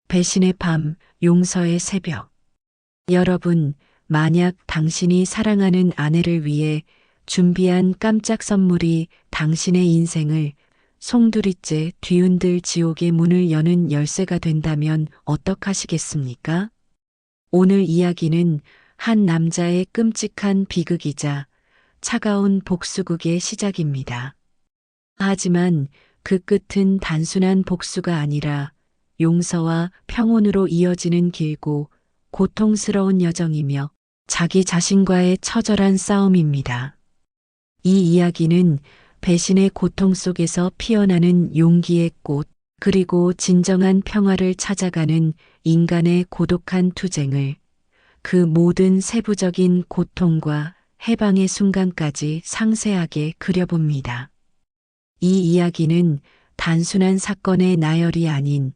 배신의 밤, 용서의 새벽. 여러분, 만약 당신이 사랑하는 아내를 위해 준비한 깜짝 선물이 당신의 인생을 송두리째 뒤흔들 지옥의 문을 여는 열쇠가 된다면 어떡하시겠습니까? 오늘 이야기는 한 남자의 끔찍한 비극이자 차가운 복수극의 시작입니다. 하지만 그 끝은 단순한 복수가 아니라 용서와 평온으로 이어지는 길고 고통스러운 여정이며 자기 자신과의 처절한 싸움입니다. 이 이야기는 배신의 고통 속에서 피어나는 용기의 꽃, 그리고 진정한 평화를 찾아가는 인간의 고독한 투쟁을, 그 모든 세부적인 고통과 해방의 순간까지 상세하게 그려봅니다. 이 이야기는 단순한 사건의 나열이 아닌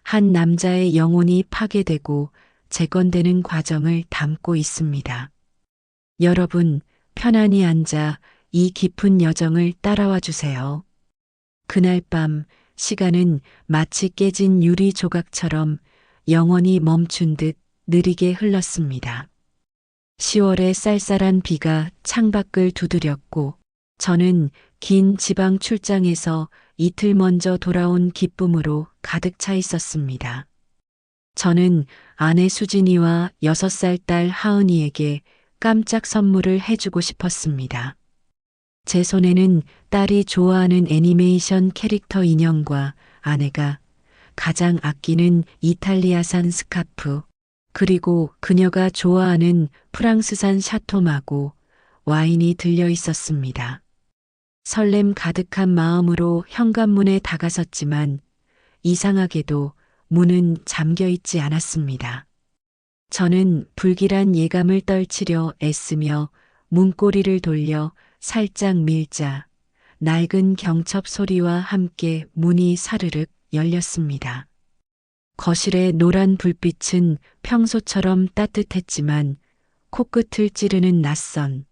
한 남자의 영혼이 파괴되고 재건되는 과정을 담고 있습니다. 여러분, 편안히 앉아 이 깊은 여정을 따라와 주세요. 그날 밤, 시간은 마치 깨진 유리 조각처럼 영원히 멈춘 듯 느리게 흘렀습니다. 10월의 쌀쌀한 비가 창밖을 두드렸고, 저는 긴 지방 출장에서 이틀 먼저 돌아온 기쁨으로 가득 차 있었습니다. 저는 아내 수진이와 6살 딸 하은이에게 깜짝 선물을 해주고 싶었습니다. 제 손에는 딸이 좋아하는 애니메이션 캐릭터 인형과 아내가 가장 아끼는 이탈리아산 스카프, 그리고 그녀가 좋아하는 프랑스산 샤토마고 와인이 들려 있었습니다. 설렘 가득한 마음으로 현관문에 다가섰지만 이상하게도 문은 잠겨 있지 않았습니다. 저는 불길한 예감을 떨치려 애쓰며 문고리를 돌려 살짝 밀자 낡은 경첩 소리와 함께 문이 사르륵 열렸습니다. 거실의 노란 불빛은 평소처럼 따뜻했지만 코끝을 찌르는 낯선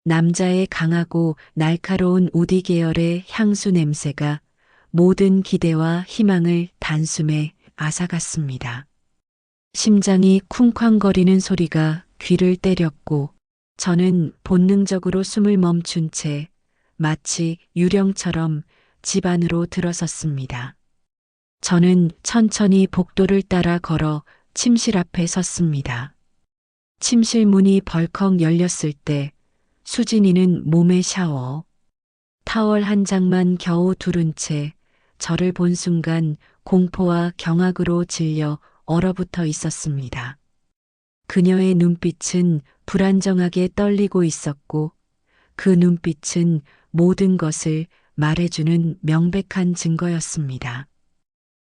남자의 강하고 날카로운 우디 계열의 향수 냄새가 모든 기대와 희망을 단숨에 앗아갔습니다. 심장이 쿵쾅거리는 소리가 귀를 때렸고 저는 본능적으로 숨을 멈춘 채 마치 유령처럼 집 안으로 들어섰습니다. 저는 천천히 복도를 따라 걸어 침실 앞에 섰습니다. 침실 문이 벌컥 열렸을 때 수진이는 몸에 샤워, 타월 한 장만 겨우 두른 채 저를 본 순간 공포와 경악으로 질려 얼어붙어 있었습니다. 그녀의 눈빛은 불안정하게 떨리고 있었고 그 눈빛은 모든 것을 말해주는 명백한 증거였습니다.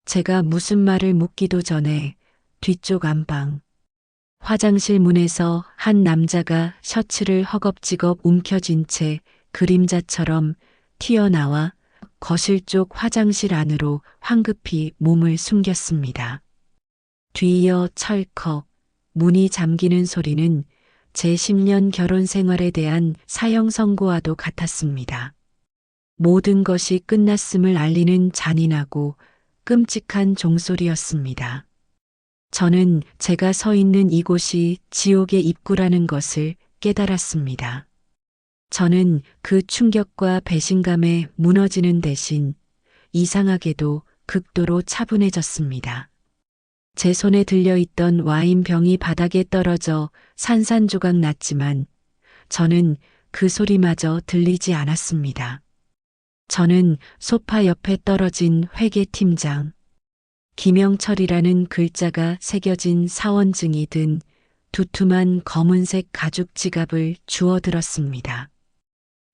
제가 무슨 말을 묻기도 전에 뒤쪽 안방, 화장실 문에서 한 남자가 셔츠를 허겁지겁 움켜쥔 채 그림자처럼 튀어나와 거실 쪽 화장실 안으로 황급히 몸을 숨겼습니다. 뒤이어 철컥 문이 잠기는 소리는 제 10년 결혼 생활에 대한 사형 선고와도 같았습니다. 모든 것이 끝났음을 알리는 잔인하고 끔찍한 종소리였습니다. 저는 제가 서 있는 이곳이 지옥의 입구라는 것을 깨달았습니다. 저는 그 충격과 배신감에 무너지는 대신 이상하게도 극도로 차분해졌습니다. 제 손에 들려있던 와인병이 바닥에 떨어져 산산조각 났지만 저는 그 소리마저 들리지 않았습니다. 저는 소파 옆에 떨어진 회계팀장, 김영철이라는 글자가 새겨진 사원증이 든 두툼한 검은색 가죽 지갑을 주워들었습니다.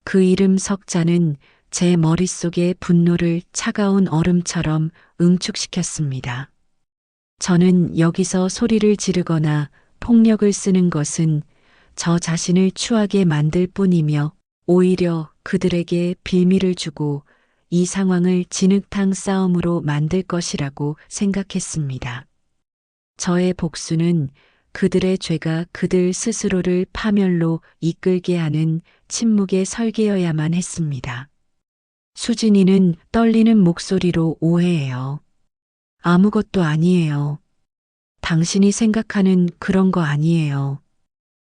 그 이름 석자는 제 머릿속의 분노를 차가운 얼음처럼 응축시켰습니다. 저는 여기서 소리를 지르거나 폭력을 쓰는 것은 저 자신을 추하게 만들 뿐이며 오히려 그들에게 빌미를 주고 이 상황을 진흙탕 싸움으로 만들 것이라고 생각했습니다. 저의 복수는 그들의 죄가 그들 스스로를 파멸로 이끌게 하는 침묵의 설계여야만 했습니다. 수진이는 떨리는 목소리로 오해해요. 아무것도 아니에요. 당신이 생각하는 그런 거 아니에요.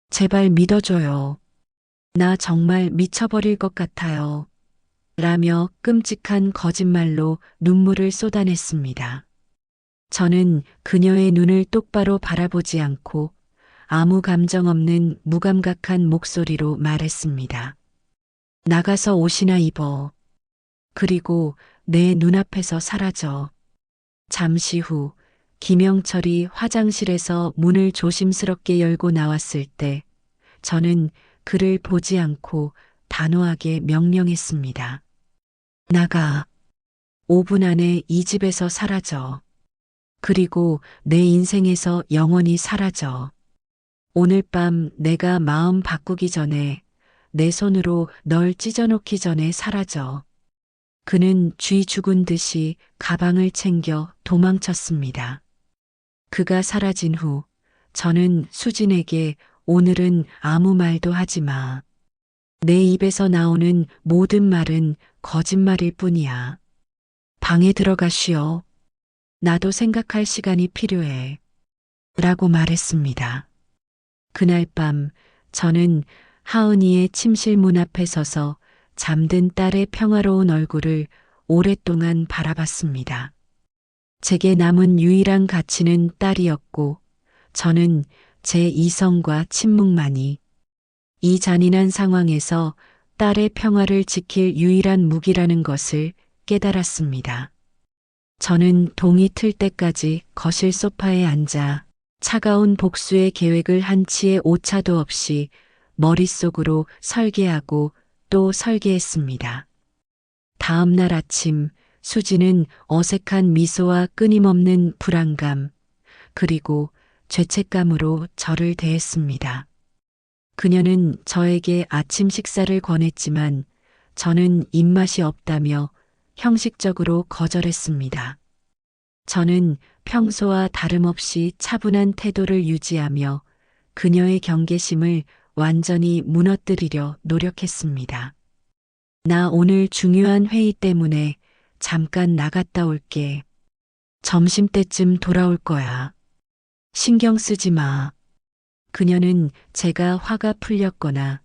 제발 믿어줘요. 나 정말 미쳐버릴 것 같아요. 라며 끔찍한 거짓말로 눈물을 쏟아냈습니다. 저는 그녀의 눈을 똑바로 바라보지 않고 아무 감정 없는 무감각한 목소리로 말했습니다. 나가서 옷이나 입어. 그리고 내 눈앞에서 사라져. 잠시 후 김영철이 화장실에서 문을 조심스럽게 열고 나왔을 때 저는 그를 보지 않고 단호하게 명령했습니다. 나가. 5분 안에 이 집에서 사라져. 그리고 내 인생에서 영원히 사라져. 오늘 밤 내가 마음 바꾸기 전에 내 손으로 널 찢어놓기 전에 사라져. 그는 쥐 죽은 듯이 가방을 챙겨 도망쳤습니다. 그가 사라진 후 저는 수진에게 오늘은 아무 말도 하지 마. 내 입에서 나오는 모든 말은 거짓말일 뿐이야. 방에 들어가 쉬어. 나도 생각할 시간이 필요해. 라고 말했습니다. 그날 밤 저는 하은이의 침실 문 앞에 서서 잠든 딸의 평화로운 얼굴을 오랫동안 바라봤습니다. 제게 남은 유일한 가치는 딸이었고 저는 제 이성과 침묵만이 이 잔인한 상황에서 딸의 평화를 지킬 유일한 무기라는 것을 깨달았습니다. 저는 동이 틀 때까지 거실 소파에 앉아 차가운 복수의 계획을 한치의 오차도 없이 머릿속으로 설계하고 또 설계했습니다. 다음 날 아침 수지는 어색한 미소와 끊임없는 불안감, 그리고 죄책감으로 저를 대했습니다. 그녀는 저에게 아침 식사를 권했지만 저는 입맛이 없다며 형식적으로 거절했습니다. 저는 평소와 다름없이 차분한 태도를 유지하며 그녀의 경계심을 완전히 무너뜨리려 노력했습니다. 나 오늘 중요한 회의 때문에 잠깐 나갔다 올게. 점심때쯤 돌아올 거야. 신경 쓰지 마. 그녀는 제가 화가 풀렸거나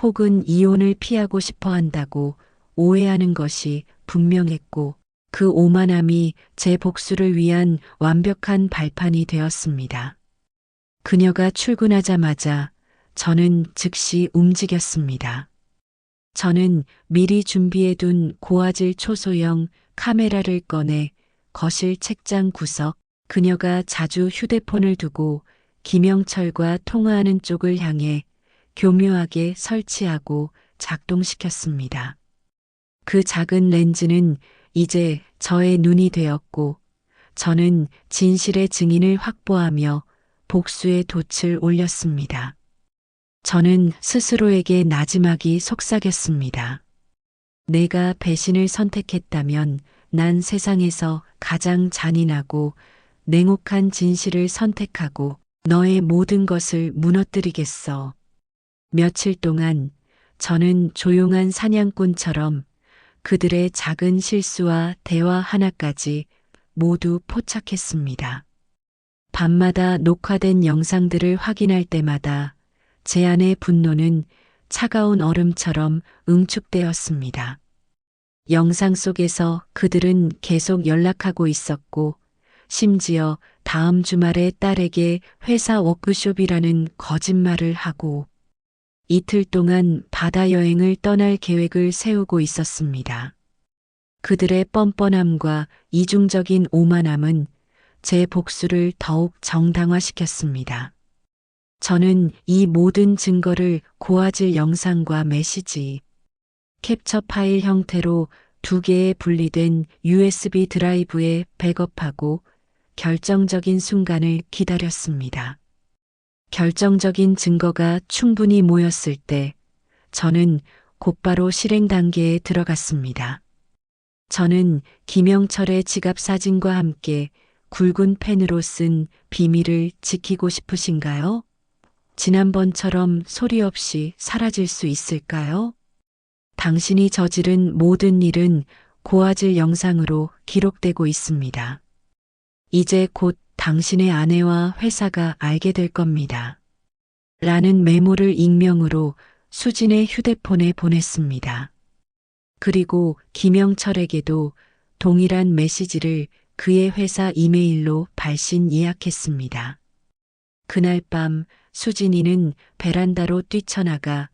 혹은 이혼을 피하고 싶어 한다고 오해하는 것이 분명했고 그 오만함이 제 복수를 위한 완벽한 발판이 되었습니다. 그녀가 출근하자마자 저는 즉시 움직였습니다. 저는 미리 준비해둔 고화질 초소형 카메라를 꺼내 거실 책장 구석, 그녀가 자주 휴대폰을 두고 김영철과 통화하는 쪽을 향해 교묘하게 설치하고 작동시켰습니다. 그 작은 렌즈는 이제 저의 눈이 되었고 저는 진실의 증인을 확보하며 복수의 돛을 올렸습니다. 저는 스스로에게 나지막이 속삭였습니다. 내가 배신을 선택했다면 난 세상에서 가장 잔인하고 냉혹한 진실을 선택하고 너의 모든 것을 무너뜨리겠어. 며칠 동안 저는 조용한 사냥꾼처럼 그들의 작은 실수와 대화 하나까지 모두 포착했습니다. 밤마다 녹화된 영상들을 확인할 때마다 제 안의 분노는 차가운 얼음처럼 응축되었습니다. 영상 속에서 그들은 계속 연락하고 있었고 심지어 다음 주말에 딸에게 회사 워크숍이라는 거짓말을 하고 이틀 동안 바다 여행을 떠날 계획을 세우고 있었습니다. 그들의 뻔뻔함과 이중적인 오만함은 제 복수를 더욱 정당화시켰습니다. 저는 이 모든 증거를 고화질 영상과 메시지, 캡처 파일 형태로 2개의 분리된 USB 드라이브에 백업하고 결정적인 순간을 기다렸습니다. 결정적인 증거가 충분히 모였을 때 저는 곧바로 실행 단계에 들어갔습니다. 저는 김영철의 지갑 사진과 함께 굵은 펜으로 쓴 비밀을 지키고 싶으신가요? 지난번처럼 소리 없이 사라질 수 있을까요? 당신이 저지른 모든 일은 고화질 영상으로 기록되고 있습니다. 이제 곧 당신의 아내와 회사가 알게 될 겁니다. 라는 메모를 익명으로 수진의 휴대폰에 보냈습니다. 그리고 김영철에게도 동일한 메시지를 그의 회사 이메일로 발신 예약했습니다. 그날 밤 수진이는 베란다로 뛰쳐나가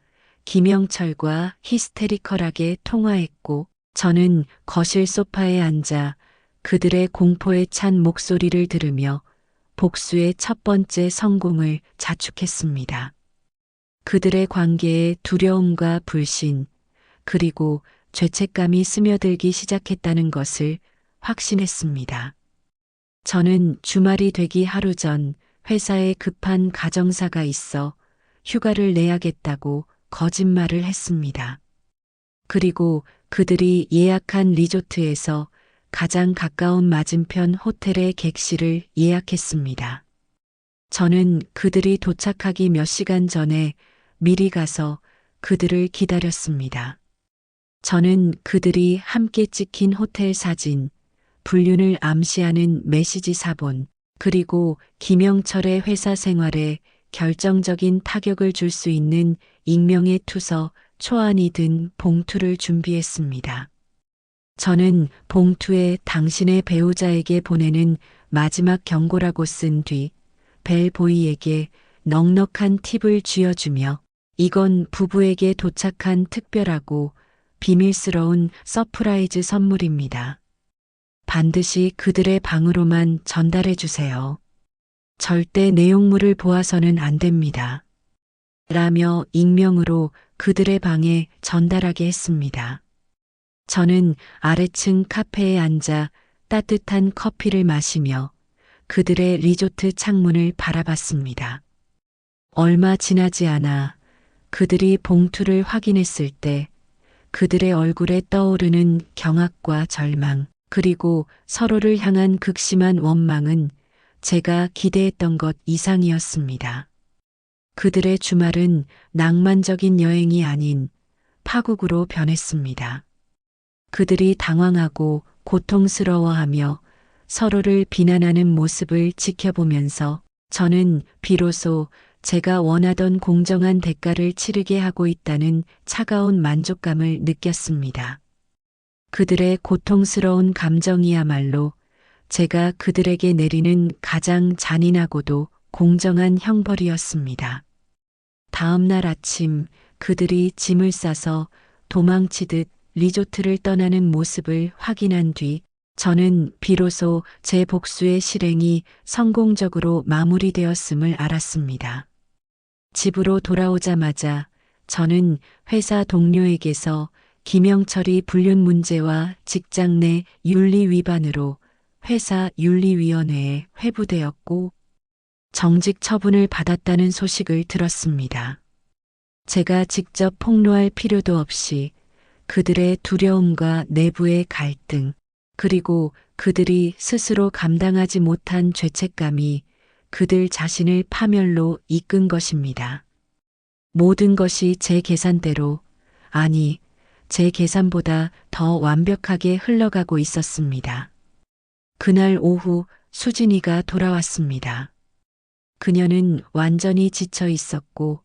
김영철과 히스테리컬하게 통화했고 저는 거실 소파에 앉아 그들의 공포에 찬 목소리를 들으며 복수의 첫 번째 성공을 자축했습니다. 그들의 관계에 두려움과 불신, 그리고 죄책감이 스며들기 시작했다는 것을 확신했습니다. 저는 주말이 되기 하루 전 회사에 급한 가정사가 있어 휴가를 내야겠다고 거짓말을 했습니다. 그리고 그들이 예약한 리조트에서 가장 가까운 맞은편 호텔의 객실을 예약했습니다. 저는 그들이 도착하기 몇 시간 전에 미리 가서 그들을 기다렸습니다. 저는 그들이 함께 찍힌 호텔 사진, 불륜을 암시하는 메시지 사본, 그리고 김영철의 회사 생활에 결정적인 타격을 줄 수 있는 익명의 투서 초안이 든 봉투를 준비했습니다. 저는 봉투에 당신의 배우자에게 보내는 마지막 경고라고 쓴 뒤 벨보이에게 넉넉한 팁을 쥐어주며 이건 부부에게 도착한 특별하고 비밀스러운 서프라이즈 선물입니다. 반드시 그들의 방으로만 전달해 주세요. 절대 내용물을 보아서는 안 됩니다. 라며 익명으로 그들의 방에 전달하게 했습니다. 저는 아래층 카페에 앉아 따뜻한 커피를 마시며 그들의 리조트 창문을 바라봤습니다. 얼마 지나지 않아 그들이 봉투를 확인했을 때 그들의 얼굴에 떠오르는 경악과 절망, 그리고 서로를 향한 극심한 원망은 제가 기대했던 것 이상이었습니다. 그들의 주말은 낭만적인 여행이 아닌 파국으로 변했습니다. 그들이 당황하고 고통스러워하며 서로를 비난하는 모습을 지켜보면서 저는 비로소 제가 원하던 공정한 대가를 치르게 하고 있다는 차가운 만족감을 느꼈습니다. 그들의 고통스러운 감정이야말로 제가 그들에게 내리는 가장 잔인하고도 공정한 형벌이었습니다. 다음 날 아침 그들이 짐을 싸서 도망치듯 리조트를 떠나는 모습을 확인한 뒤 저는 비로소 제 복수의 실행이 성공적으로 마무리되었음을 알았습니다. 집으로 돌아오자마자 저는 회사 동료에게서 김영철이 불륜 문제와 직장 내 윤리 위반으로 회사 윤리위원회에 회부되었고 정직 처분을 받았다는 소식을 들었습니다. 제가 직접 폭로할 필요도 없이 그들의 두려움과 내부의 갈등, 그리고 그들이 스스로 감당하지 못한 죄책감이 그들 자신을 파멸로 이끈 것입니다. 모든 것이 제 계산대로, 아니, 제 계산보다 더 완벽하게 흘러가고 있었습니다. 그날 오후 수진이가 돌아왔습니다. 그녀는 완전히 지쳐 있었고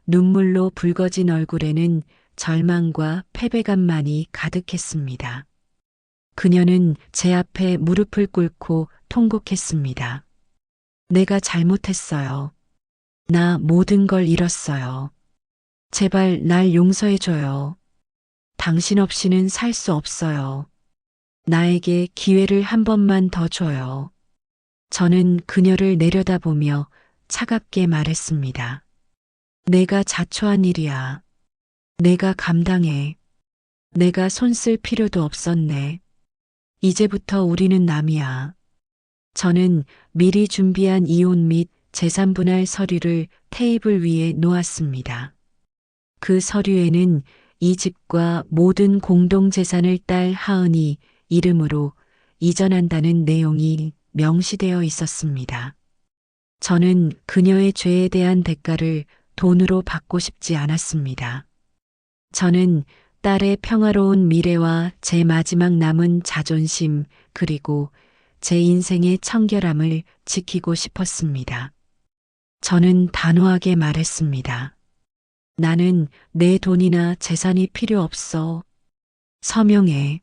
눈물로 붉어진 얼굴에는 절망과 패배감만이 가득했습니다. 그녀는 제 앞에 무릎을 꿇고 통곡했습니다. 내가 잘못했어요. 나 모든 걸 잃었어요. 제발 날 용서해줘요. 당신 없이는 살 수 없어요. 나에게 기회를 한 번만 더 줘요. 저는 그녀를 내려다보며 차갑게 말했습니다. 내가 자초한 일이야. 내가 감당해. 내가 손쓸 필요도 없었네. 이제부터 우리는 남이야. 저는 미리 준비한 이혼 및 재산 분할 서류를 테이블 위에 놓았습니다. 그 서류에는 이 집과 모든 공동재산을 딸 하은이 이름으로 이전한다는 내용이 명시되어 있었습니다. 저는 그녀의 죄에 대한 대가를 돈으로 받고 싶지 않았습니다. 저는 딸의 평화로운 미래와 제 마지막 남은 자존심 그리고 제 인생의 청결함을 지키고 싶었습니다. 저는 단호하게 말했습니다. 나는 내 돈이나 재산이 필요 없어. 서명해.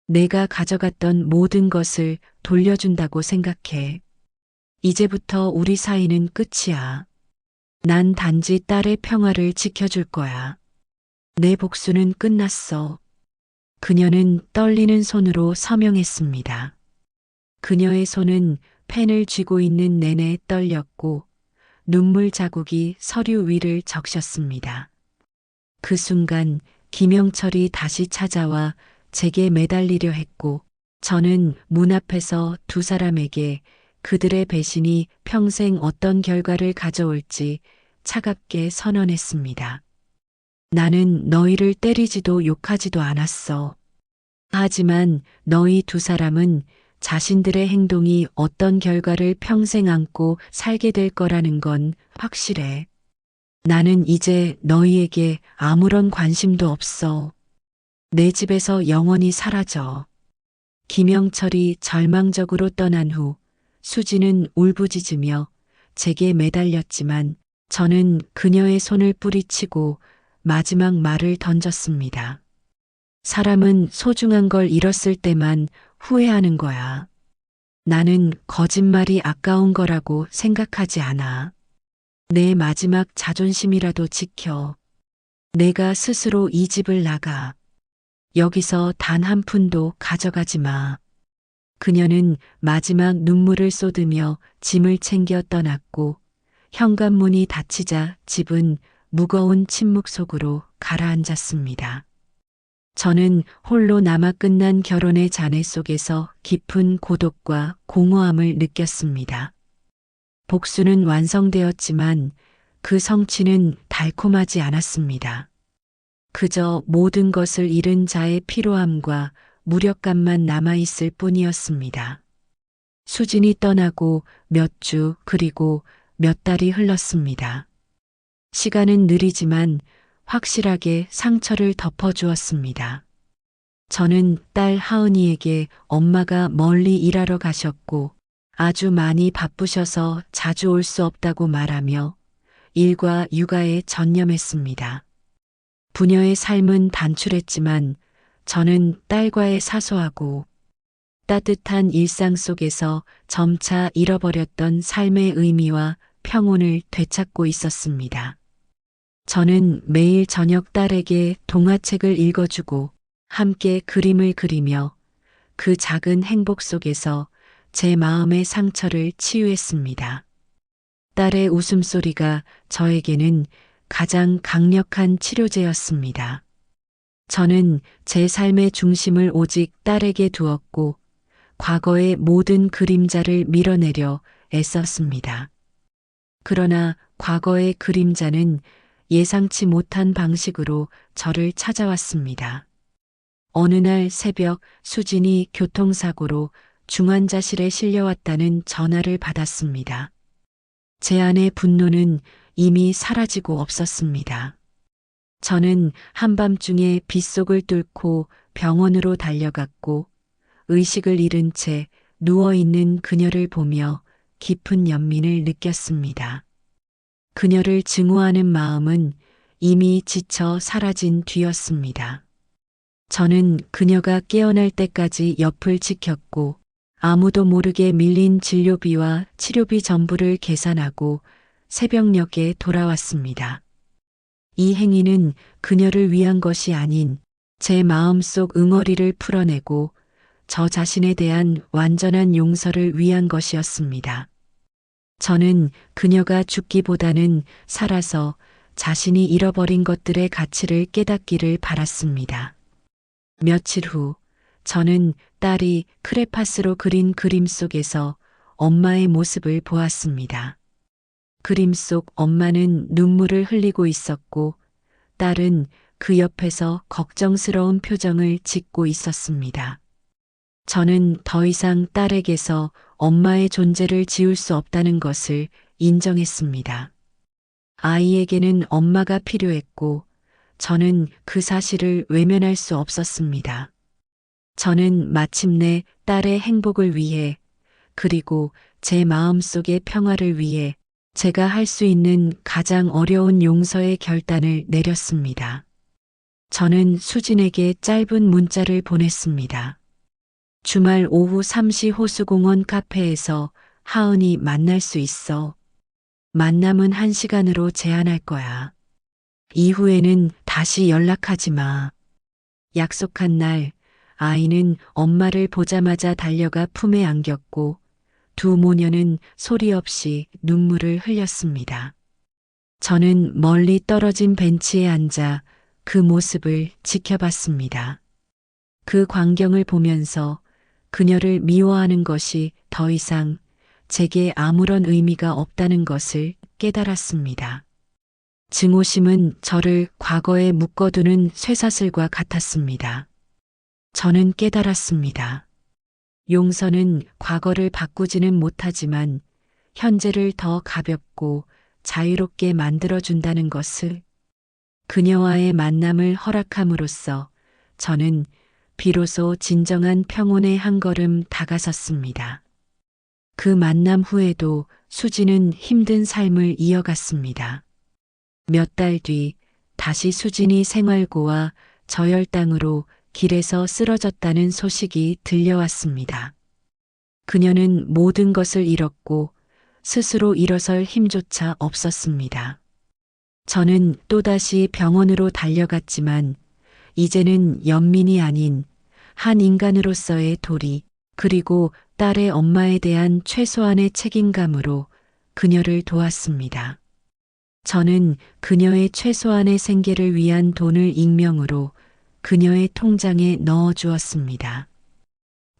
내가 가져갔던 모든 것을 돌려준다고 생각해. 이제부터 우리 사이는 끝이야. 난 단지 딸의 평화를 지켜줄 거야. 내 복수는 끝났어. 그녀는 떨리는 손으로 서명했습니다. 그녀의 손은 펜을 쥐고 있는 내내 떨렸고 눈물 자국이 서류 위를 적셨습니다. 그 순간 김영철이 다시 찾아와 제게 매달리려 했고 저는 문 앞에서 두 사람에게 그들의 배신이 평생 어떤 결과를 가져올지 차갑게 선언했습니다. 나는 너희를 때리지도 욕하지도 않았어. 하지만 너희 두 사람은 자신들의 행동이 어떤 결과를 평생 안고 살게 될 거라는 건 확실해. 나는 이제 너희에게 아무런 관심도 없어. 내 집에서 영원히 사라져. 김영철이 절망적으로 떠난 후 수지는 울부짖으며 제게 매달렸지만 저는 그녀의 손을 뿌리치고 마지막 말을 던졌습니다. 사람은 소중한 걸 잃었을 때만 후회하는 거야. 나는 거짓말이 아까운 거라고 생각하지 않아. 내 마지막 자존심이라도 지켜. 내가 스스로 이 집을 나가. 여기서 단 한 푼도 가져가지 마. 그녀는 마지막 눈물을 쏟으며 짐을 챙겨 떠났고 현관문이 닫히자 집은 무거운 침묵 속으로 가라앉았습니다. 저는 홀로 남아 끝난 결혼의 잔해 속에서 깊은 고독과 공허함을 느꼈습니다. 복수는 완성되었지만 그 성취는 달콤하지 않았습니다. 그저 모든 것을 잃은 자의 피로함과 무력감만 남아있을 뿐이었습니다. 수진이 떠나고 몇 주 그리고 몇 달이 흘렀습니다. 시간은 느리지만 확실하게 상처를 덮어주었습니다. 저는 딸 하은이에게 엄마가 멀리 일하러 가셨고 아주 많이 바쁘셔서 자주 올 수 없다고 말하며 일과 육아에 전념했습니다. 부녀의 삶은 단출했지만 저는 딸과의 사소하고 따뜻한 일상 속에서 점차 잃어버렸던 삶의 의미와 평온을 되찾고 있었습니다. 저는 매일 저녁 딸에게 동화책을 읽어주고 함께 그림을 그리며 그 작은 행복 속에서 제 마음의 상처를 치유했습니다. 딸의 웃음소리가 저에게는 가장 강력한 치료제였습니다. 저는 제 삶의 중심을 오직 딸에게 두었고 과거의 모든 그림자를 밀어내려 애썼습니다. 그러나 과거의 그림자는 예상치 못한 방식으로 저를 찾아왔습니다. 어느 날 새벽 수진이 교통사고로 중환자실에 실려왔다는 전화를 받았습니다. 제 안의 분노는 이미 사라지고 없었습니다. 저는 한밤중에 빗속을 뚫고 병원으로 달려갔고 의식을 잃은 채 누워있는 그녀를 보며 깊은 연민을 느꼈습니다. 그녀를 증오하는 마음은 이미 지쳐 사라진 뒤였습니다. 저는 그녀가 깨어날 때까지 옆을 지켰고 아무도 모르게 밀린 진료비와 치료비 전부를 계산하고 새벽녘에 돌아왔습니다. 이 행위는 그녀를 위한 것이 아닌 제 마음속 응어리를 풀어내고 저 자신에 대한 완전한 용서를 위한 것이었습니다. 저는 그녀가 죽기보다는 살아서 자신이 잃어버린 것들의 가치를 깨닫기를 바랐습니다. 며칠 후 저는 딸이 크레파스로 그린 그림 속에서 엄마의 모습을 보았습니다. 그림 속 엄마는 눈물을 흘리고 있었고 딸은 그 옆에서 걱정스러운 표정을 짓고 있었습니다. 저는 더 이상 딸에게서 엄마의 존재를 지울 수 없다는 것을 인정했습니다. 아이에게는 엄마가 필요했고 저는 그 사실을 외면할 수 없었습니다. 저는 마침내 딸의 행복을 위해 그리고 제 마음속의 평화를 위해 제가 할 수 있는 가장 어려운 용서의 결단을 내렸습니다. 저는 수진에게 짧은 문자를 보냈습니다. 주말 오후 3시 호수공원 카페에서 하은이 만날 수 있어. 만남은 1시간으로 제한할 거야. 이후에는 다시 연락하지 마. 약속한 날, 아이는 엄마를 보자마자 달려가 품에 안겼고 두 모녀는 소리 없이 눈물을 흘렸습니다. 저는 멀리 떨어진 벤치에 앉아 그 모습을 지켜봤습니다. 그 광경을 보면서 그녀를 미워하는 것이 더 이상 제게 아무런 의미가 없다는 것을 깨달았습니다. 증오심은 저를 과거에 묶어두는 쇠사슬과 같았습니다. 저는 깨달았습니다. 용서는 과거를 바꾸지는 못하지만 현재를 더 가볍고 자유롭게 만들어준다는 것을 그녀와의 만남을 허락함으로써 저는 비로소 진정한 평온의 한 걸음 다가섰습니다. 그 만남 후에도 수진은 힘든 삶을 이어갔습니다. 몇 달 뒤 다시 수진이 생활고와 저혈당으로 길에서 쓰러졌다는 소식이 들려왔습니다. 그녀는 모든 것을 잃었고 스스로 일어설 힘조차 없었습니다. 저는 또다시 병원으로 달려갔지만 이제는 연민이 아닌 한 인간으로서의 도리 그리고 딸의 엄마에 대한 최소한의 책임감으로 그녀를 도왔습니다. 저는 그녀의 최소한의 생계를 위한 돈을 익명으로 그녀의 통장에 넣어 주었습니다.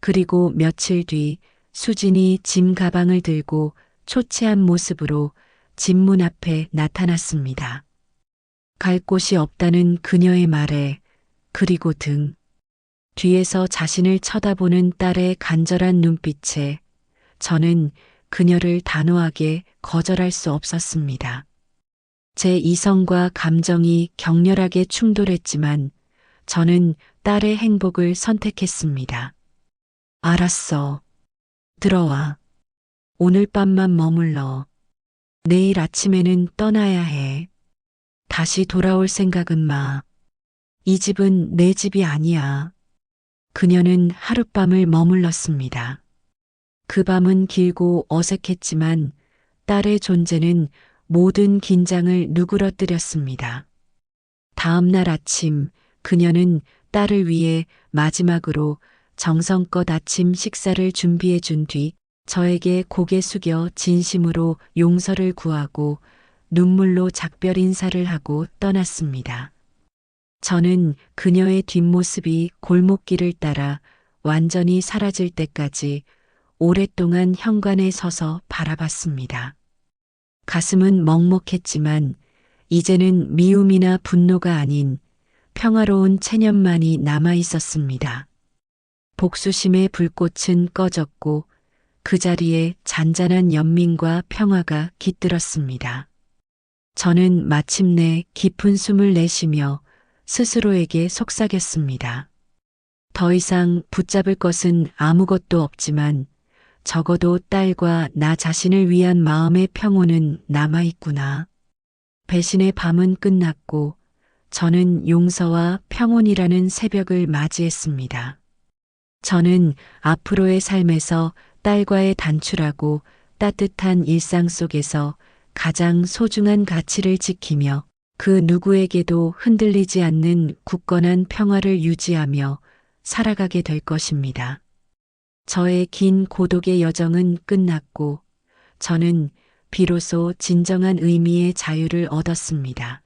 그리고 며칠 뒤 수진이 짐 가방을 들고 초췌한 모습으로 집 문 앞에 나타났습니다. 갈 곳이 없다는 그녀의 말에 그리고 뒤에서 자신을 쳐다보는 딸의 간절한 눈빛에 저는 그녀를 단호하게 거절할 수 없었습니다. 제 이성과 감정이 격렬하게 충돌했지만 저는 딸의 행복을 선택했습니다. 알았어. 들어와. 오늘 밤만 머물러. 내일 아침에는 떠나야 해. 다시 돌아올 생각은 마. 이 집은 내 집이 아니야. 그녀는 하룻밤을 머물렀습니다. 그 밤은 길고 어색했지만 딸의 존재는 모든 긴장을 누그러뜨렸습니다. 다음 날 아침 그녀는 딸을 위해 마지막으로 정성껏 아침 식사를 준비해 준 뒤 저에게 고개 숙여 진심으로 용서를 구하고 눈물로 작별 인사를 하고 떠났습니다. 저는 그녀의 뒷모습이 골목길을 따라 완전히 사라질 때까지 오랫동안 현관에 서서 바라봤습니다. 가슴은 먹먹했지만 이제는 미움이나 분노가 아닌 평화로운 체념만이 남아 있었습니다. 복수심의 불꽃은 꺼졌고 그 자리에 잔잔한 연민과 평화가 깃들었습니다. 저는 마침내 깊은 숨을 내쉬며 스스로에게 속삭였습니다. 더 이상 붙잡을 것은 아무것도 없지만 적어도 딸과 나 자신을 위한 마음의 평온은 남아있구나. 배신의 밤은 끝났고 저는 용서와 평온이라는 새벽을 맞이했습니다. 저는 앞으로의 삶에서 딸과의 단출하고 따뜻한 일상 속에서 가장 소중한 가치를 지키며 그 누구에게도 흔들리지 않는 굳건한 평화를 유지하며 살아가게 될 것입니다. 저의 긴 고독의 여정은 끝났고 저는 비로소 진정한 의미의 자유를 얻었습니다.